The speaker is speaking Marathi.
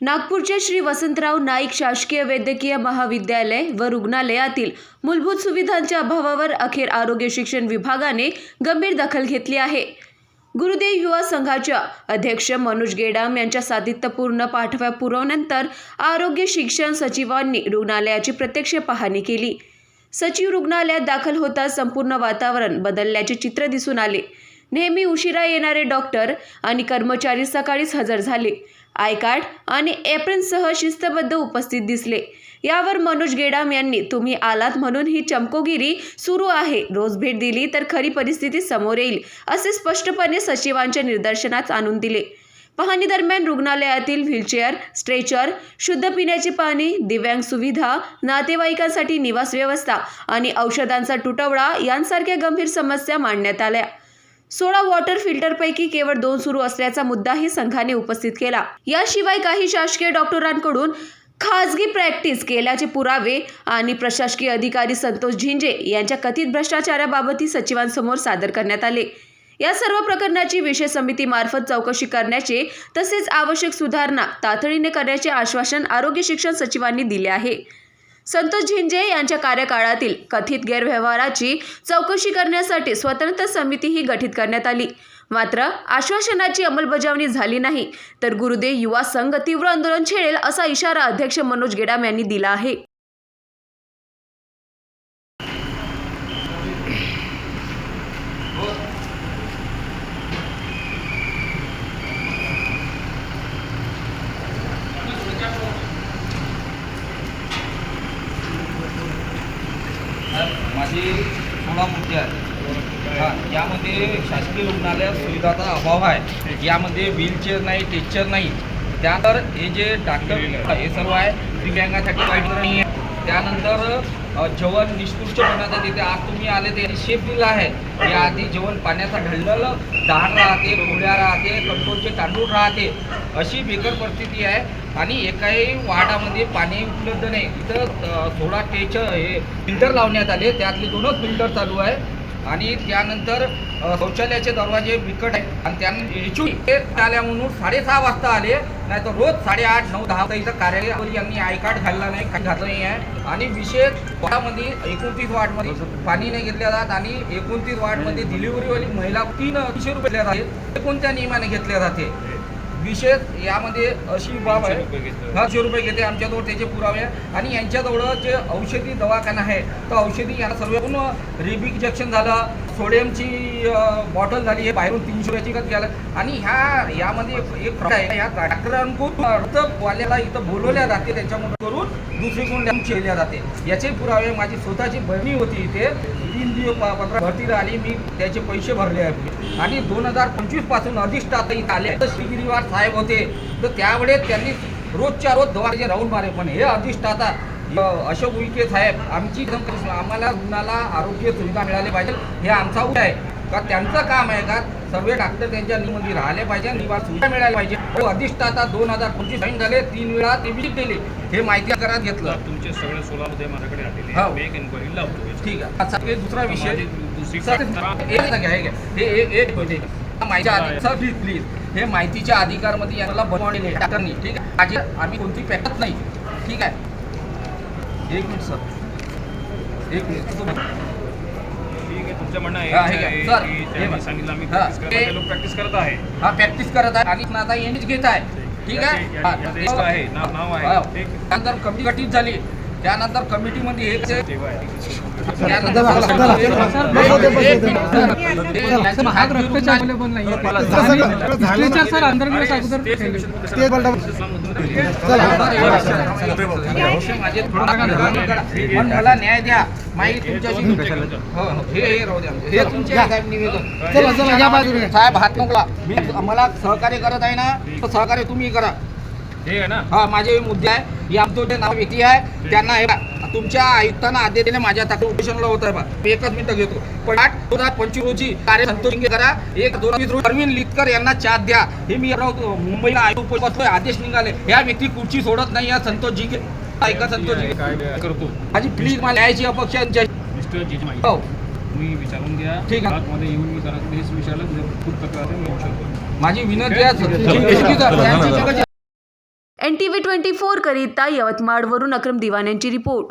नागपूरच्या श्री वसंतराव नाईक शासकीय वैद्यकीय महाविद्यालय व रुग्णालयातील मूलभूत सुविधांच्या अभावावर अखेर आरोग्य शिक्षण विभागाने गंभीर दखल घेतली आहे। गुरुदेव युवा संघाच्या अध्यक्ष मनोज गेडाम यांच्या सातत्यपूर्ण पाठव्या पुरवण्यानंतर आरोग्य शिक्षण सचिवांनी रुग्णालयाची प्रत्यक्ष पाहणी केली। सचिव रुग्णालयात दाखल होताच संपूर्ण वातावरण बदलल्याचे चित्र दिसून आले। नेहमी उशिरा येणारे डॉक्टर आणि कर्मचारी सकाळीच हजर झाले। आय कार्ड आणि एप्रिनसह शिस्तबद्ध उपस्थित दिसले। यावर मनोज गेडाम यांनी तुम्ही आलात म्हणून ही चमकोगिरी सुरू आहे, रोज भेट दिली तर खरी परिस्थिती समोर येईल असे स्पष्टपणे सचिवांच्या निदर्शनास आणून दिले। पाहणी दरम्यान रुग्णालयातील व्हीलचेअर, स्ट्रेचर, शुद्ध पिण्याचे पाणी, दिव्यांग सुविधा, नातेवाईकांसाठी निवास व्यवस्था आणि औषधांचा तुटवडा यांसारख्या गंभीर समस्या मांडण्यात आल्या। 16 वॉटर फिल्टरपैकी केवळ 2 सुरू असल्याचा मुद्दाही संघाने उपस्थित केला। याशिवाय काही शासकीय डॉक्टरांकडून खासगी प्रॅक्टिस केल्याचे पुरावे आणि प्रशासकीय अधिकारी संतोष झिंजे यांच्या कथित भ्रष्टाचाराबाबतही सचिवांसमोर सादर करण्यात आले। या सर्व प्रकरणाची विशेष समितीमार्फत चौकशी करण्याचे तसेच आवश्यक सुधारणा तातडीने करण्याचे आश्वासन आरोग्य शिक्षण सचिवांनी दिले आहे। संतोष झिंजे यांच्या कार्यकाळातील कथित गैरव्यवहाराची चौकशी करण्यासाठी स्वतंत्र समितीही गठीत करण्यात आली। मात्र आश्वासनाची अंमलबजावणी झाली नाही तर गुरुदेव युवा संघ तीव्र आंदोलन छेडेल असा इशारा अध्यक्ष मनोज गेडाम यांनी दिला आहे। माझे 16 मुद्दे आहेत। यामध्ये शासकीय रुग्णालयात सुविधाचा अभाव आहे। यामध्ये व्हीलचेअर नाही, टेस्चर नाही। त्यानंतर हे जे डॉक्टर हे सर्व आहे दिव्यांगासाठी काहीच नाही आहे। त्यानंतर जेवण निष्कृष्ट बनवतात तिथे आज तुम्ही आले ते शेफ दिला आहे। याआधी जेवण पाण्याचा ढळलेलं डाळ राहते, पोळ्या राहते, कंट्रोलचे तांदूळ राहते, अशी बेकार परिस्थिती आहे। आणि एकाही वार्डामध्ये पाणी उपलब्ध नाही। इथं 16 टेस्चर हे फिल्टर लावण्यात आले, त्यातले 2च फिल्टर चालू आहे। आणि त्यानंतर शौचालयाचे दरवाजे बिकट आहे। आणि त्यानंतर आल्या म्हणून 6:30 वाजता आले, नाही तर रोज 8:30, 9, 10 वाजता इथं कार्यालय यांनी आय कार्ड घालला नाही, काही घातलं नाही आहे। आणि विशेष वार्डामध्ये 29 वार्डमध्ये पाणी नाही घेतल्या जात आणि 29 वार्डमध्ये डिलिव्हरीवाली महिला 300 रुपये घेतल्या जाते। ते कोणत्या नियमाने घेतल्या जाते? विशेष यामध्ये अशी बाब आहे, 100 रुपये घेते आमच्याजवळ त्याचे पुरावे आहे। आणि यांच्याजवळ जे औषधी दवाखाना आहे तर औषधी यांना सर्वकडून रिबिक्जेक्शन झालं, सोडियमची बॉटल झाली, हे बाहेरून 300 रुपयाची खत घ्यायला। आणि यामध्ये एक फ्रॉड आहे। या डॉक्टरांकडून वाल्याला इथं बोलवल्या जाते, त्यांच्यामुळे करून दुसरीकडून केल्या जाते। याचे पुरावे माझी स्वतःची बहिणी होती इथे 3 दिवस 15 भरतीला आली, मी त्याचे पैसे भरले आहेत। आणि 2025 पासून अधिष्ठाता इथं आले तर श्रीगिरीवार साहेब होते, तर त्यावेळेस त्यांनी रोजच्या रोज दवाखान्याचे राऊंड मारे। पण हे अधिष्ठाता अशोक उईके साहेब आम्हाला रुग्णाला आरोग्य सुविधा मिळाली पाहिजे, हे आमचा उद्देश आहे। का त्यांचं काम आहे का सर्व डॉक्टर त्यांच्या नियमामध्ये राहिले पाहिजे, निवास सुविधा मिळाली पाहिजे। अधिष्ठाता 2025 साईन झाले, 3 वेळा ते विजिट दिली, हे माहिती करत घेतलं। तुमचे सगळे 16 मध्ये माझ्याकडे आलेले, मी एक इन्क्वायरी लावतो। ठीक आहे। आता दुसरा विषय प्लीज हे माहितीच्या अधिकारमध्ये याला बनवलेले डॉक्टरनी, ठीक आहे। माझी आम्ही कोणती पॅकत नाही, ठीक आहे। 1 मिनिट सर, 1 मिनिट ठीक आहे। तुमचं म्हणणं आहे सर, हे सांगितलं आम्ही लोक प्रॅक्टिस करत आहे। हा प्रॅक्टिस करत आहे आणि आता एनएच घेत आहे, ठीक आहे। नाव आहे त्यानंतर कमिटी गठीत झाली, त्यानंतर कमिटीमध्ये एक मला न्याय द्या, माहिती तुमच्याशी हे राहू द्या, हे तुमचे निवेदन साहेब हात मोकळा। मी मला सहकार्य करत आहे ना, तर सहकार्य तुम्ही करा, ठीक आहे ना। हा माझे मुद्दे आहे। हे आमचं जे नाव व्यक्ती आहे त्यांना हे तुमच्या आयुक्तांना आदेश दिले, माझ्या ताकद उपोषणला होत आहे बा। 1 मिनिट घेतो। पण 8/2025 रोजी कार्य संतोष झिंगे करा, 1/2 रोजी अरविंद लितकर यांना चार्ज द्या, हे मी मुंबईला आयुक्त आदेश निघाले। ह्या व्यक्ती कुठची सोडत नाही, या संतोष झिंगे ऐका, संतोष झिंगे काय करतो माझी प्लीज मला यायची अपेक्षा आहे। मिस्टर जिजे हो तुम्ही विचारून घ्या, ठीक आहे। मध्ये येऊन मी जरा तेच विचारलं, खूप तक्रार आहे, मी येऊ शकतो। माझी विनंती आहे। NTV 24 करिता यवतमाळवरून अक्रम दिवान यांची रिपोर्ट.